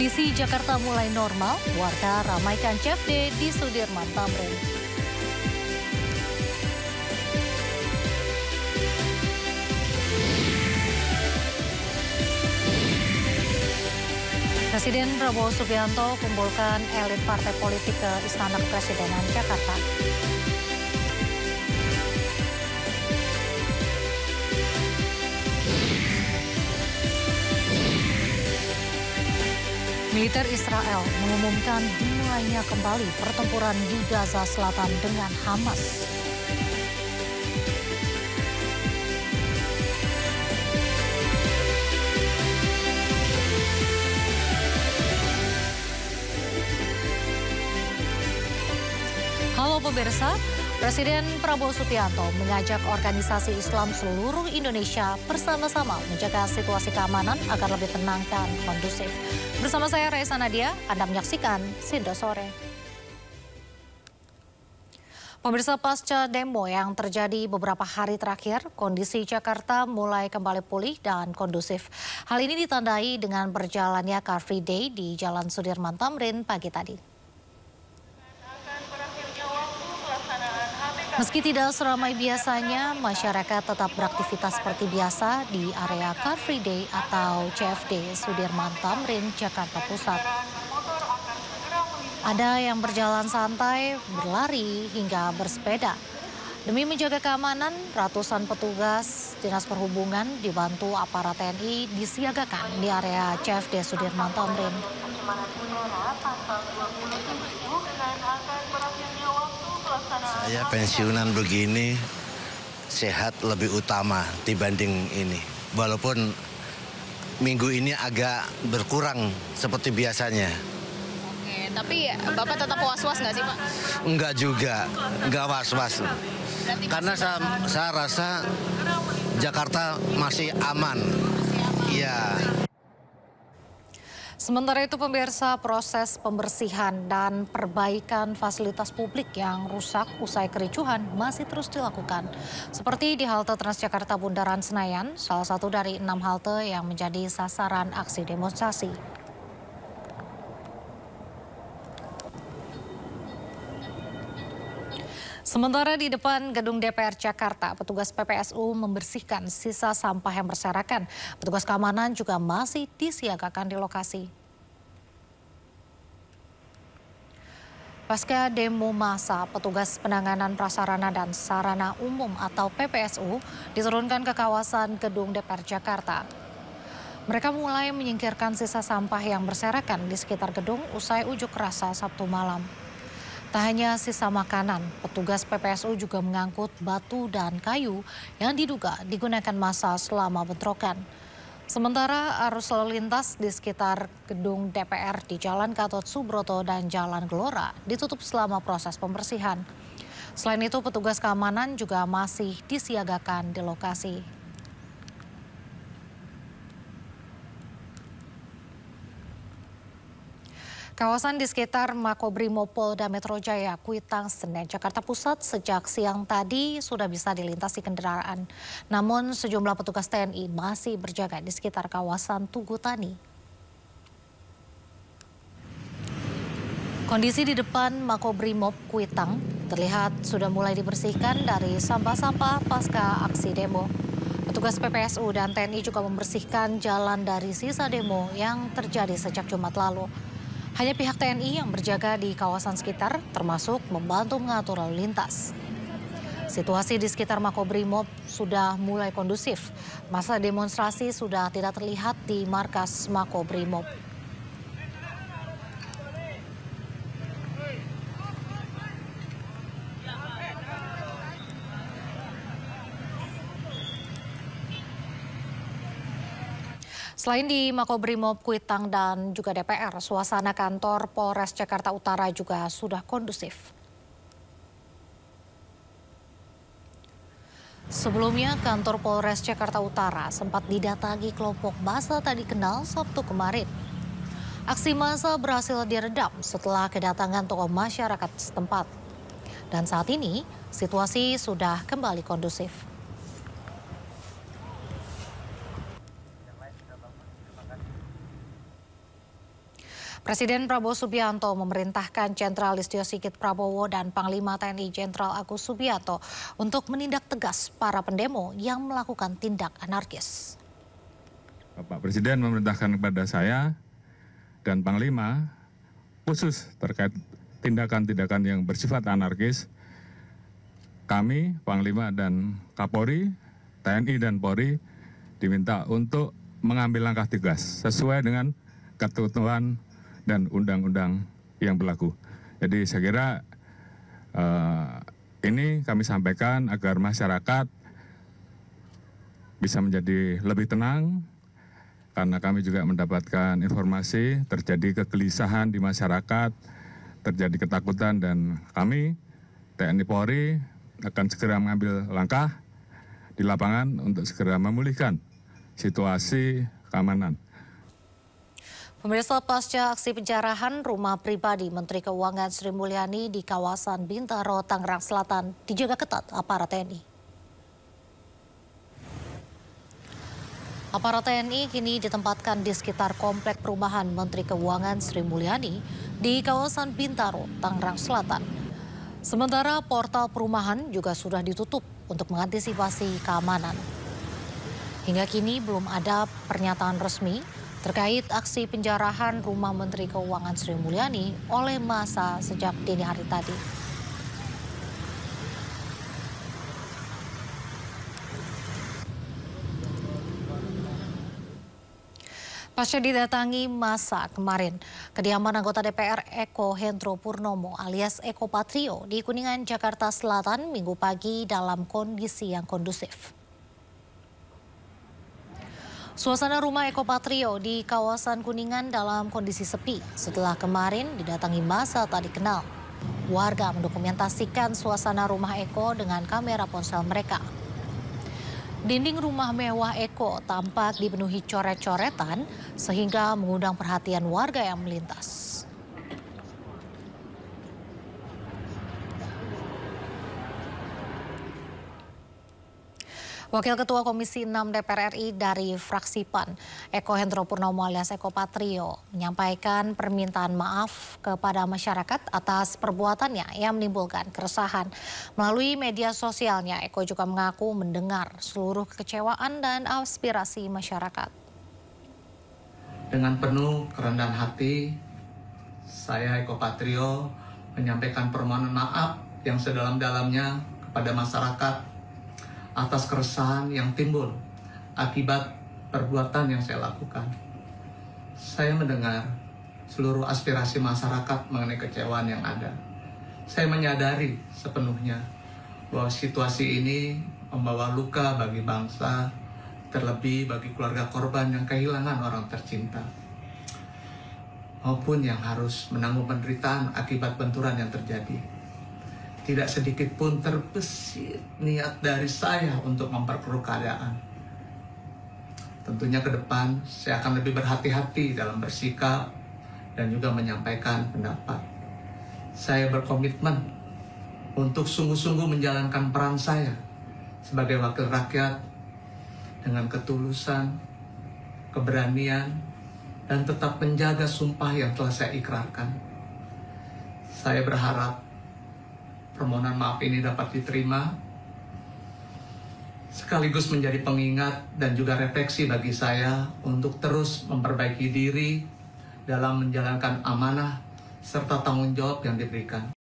Kondisi Jakarta mulai normal, warga ramaikan CFD di Sudirman Tamrin. Presiden Prabowo Subianto kumpulkan elit partai politik ke Istana Kepresidenan Jakarta. Militer Israel mengumumkan dimulainya kembali pertempuran di Gaza Selatan dengan Hamas. Halo pemirsa, Presiden Prabowo Subianto mengajak organisasi Islam seluruh Indonesia bersama-sama menjaga situasi keamanan agar lebih tenang dan kondusif. Bersama saya Raisa Nadia, Anda menyaksikan Sindo Sore. Pemirsa, pasca demo yang terjadi beberapa hari terakhir, kondisi Jakarta mulai kembali pulih dan kondusif. Hal ini ditandai dengan berjalannya Car Free Day di Jalan Sudirman Tamrin pagi tadi. Meski tidak seramai biasanya, masyarakat tetap beraktivitas seperti biasa di area Car Free Day atau CFD Sudirman Tamrin, Jakarta Pusat. Ada yang berjalan santai, berlari, hingga bersepeda. Demi menjaga keamanan, ratusan petugas Dinas Perhubungan dibantu aparat TNI disiagakan di area CFD Sudirman Tamrin. Saya pensiunan begini, sehat lebih utama dibanding ini. Walaupun minggu ini agak berkurang seperti biasanya. Oke, tapi Bapak tetap was-was nggak sih Pak? Enggak juga, enggak was-was. Karena saya rasa Jakarta masih aman. Iya. Sementara itu pemirsa, proses pembersihan dan perbaikan fasilitas publik yang rusak usai kericuhan masih terus dilakukan. Seperti di halte Transjakarta Bundaran Senayan, salah satu dari 6 halte yang menjadi sasaran aksi demonstrasi. Sementara di depan gedung DPR Jakarta, petugas PPSU membersihkan sisa sampah yang berserakan. Petugas keamanan juga masih disiagakan di lokasi. Pasca demo massa, petugas penanganan prasarana dan sarana umum atau PPSU diturunkan ke kawasan gedung DPR Jakarta. Mereka mulai menyingkirkan sisa sampah yang berserakan di sekitar gedung usai unjuk rasa Sabtu malam. Tak hanya sisa makanan, petugas PPSU juga mengangkut batu dan kayu yang diduga digunakan massa selama bentrokan. Sementara arus lalu lintas di sekitar gedung DPR di Jalan Gatot Subroto dan Jalan Gelora ditutup selama proses pembersihan. Selain itu, petugas keamanan juga masih disiagakan di lokasi. Kawasan di sekitar Makobrimob Polda Metro Jaya, Kuitang, Senen, Jakarta Pusat sejak siang tadi sudah bisa dilintasi kendaraan. Namun sejumlah petugas TNI masih berjaga di sekitar kawasan Tugu Tani. Kondisi di depan Makobrimob Kuitang terlihat sudah mulai dibersihkan dari sampah-sampah pasca aksi demo. Petugas PPSU dan TNI juga membersihkan jalan dari sisa demo yang terjadi sejak Jumat lalu. Hanya pihak TNI yang berjaga di kawasan sekitar, termasuk membantu mengatur lalu lintas. Situasi di sekitar Makobrimob sudah mulai kondusif. Masa demonstrasi sudah tidak terlihat di markas Makobrimob. Selain di Makobrimob, Kuitang, dan juga DPR, suasana kantor Polres Jakarta Utara juga sudah kondusif. Sebelumnya, kantor Polres Jakarta Utara sempat didatangi kelompok massa tak dikenal Sabtu kemarin. Aksi massa berhasil diredam setelah kedatangan tokoh masyarakat setempat. Dan saat ini, situasi sudah kembali kondusif. Presiden Prabowo Subianto memerintahkan Jenderal Listio Sigit Prabowo dan Panglima TNI Jenderal Agus Subianto untuk menindak tegas para pendemo yang melakukan tindak anarkis. Bapak Presiden memerintahkan kepada saya dan Panglima khusus terkait tindakan-tindakan yang bersifat anarkis. Kami, Panglima dan Kapolri, TNI dan Polri diminta untuk mengambil langkah tegas sesuai dengan ketentuan dan undang-undang yang berlaku. Jadi saya kira ini kami sampaikan agar masyarakat bisa menjadi lebih tenang, karena kami juga mendapatkan informasi terjadi kegelisahan di masyarakat, terjadi ketakutan, dan kami TNI Polri akan segera mengambil langkah di lapangan untuk segera memulihkan situasi keamanan. Pemirsa, pasca aksi penjarahan rumah pribadi Menteri Keuangan Sri Mulyani di kawasan Bintaro, Tangerang Selatan dijaga ketat aparat TNI. Aparat TNI kini ditempatkan di sekitar komplek perumahan Menteri Keuangan Sri Mulyani di kawasan Bintaro, Tangerang Selatan. Sementara portal perumahan juga sudah ditutup untuk mengantisipasi keamanan. Hingga kini belum ada pernyataan resmi terkait aksi penjarahan rumah Menteri Keuangan Sri Mulyani oleh massa sejak dini hari tadi. Pasca didatangi massa kemarin, kediaman anggota DPR Eko Hendro Purnomo alias Eko Patrio di Kuningan, Jakarta Selatan Minggu pagi dalam kondisi yang kondusif. Suasana rumah Eko Patrio di kawasan Kuningan dalam kondisi sepi setelah kemarin didatangi massa tak dikenal. Warga mendokumentasikan suasana rumah Eko dengan kamera ponsel mereka. Dinding rumah mewah Eko tampak dipenuhi coret-coretan sehingga mengundang perhatian warga yang melintas. Wakil Ketua Komisi 6 DPR RI dari fraksi PAN, Eko Hendro Purnomo alias Eko Patrio, menyampaikan permintaan maaf kepada masyarakat atas perbuatannya yang menimbulkan keresahan. Melalui media sosialnya, Eko juga mengaku mendengar seluruh kekecewaan dan aspirasi masyarakat. Dengan penuh kerendahan hati, saya Eko Patrio menyampaikan permohonan maaf yang sedalam-dalamnya kepada masyarakat atas keresahan yang timbul akibat perbuatan yang saya lakukan. Saya mendengar seluruh aspirasi masyarakat mengenai kecewaan yang ada. Saya menyadari sepenuhnya bahwa situasi ini membawa luka bagi bangsa, terlebih bagi keluarga korban yang kehilangan orang tercinta, maupun yang harus menanggung penderitaan akibat benturan yang terjadi. Tidak sedikit pun terbesit niat dari saya untuk memperkeruh keadaan. Tentunya ke depan saya akan lebih berhati-hati dalam bersikap dan juga menyampaikan pendapat. Saya berkomitmen untuk sungguh-sungguh menjalankan peran saya sebagai wakil rakyat dengan ketulusan, keberanian, dan tetap menjaga sumpah yang telah saya ikrarkan. Saya berharap permohonan maaf ini dapat diterima, sekaligus menjadi pengingat dan juga refleksi bagi saya untuk terus memperbaiki diri dalam menjalankan amanah serta tanggung jawab yang diberikan.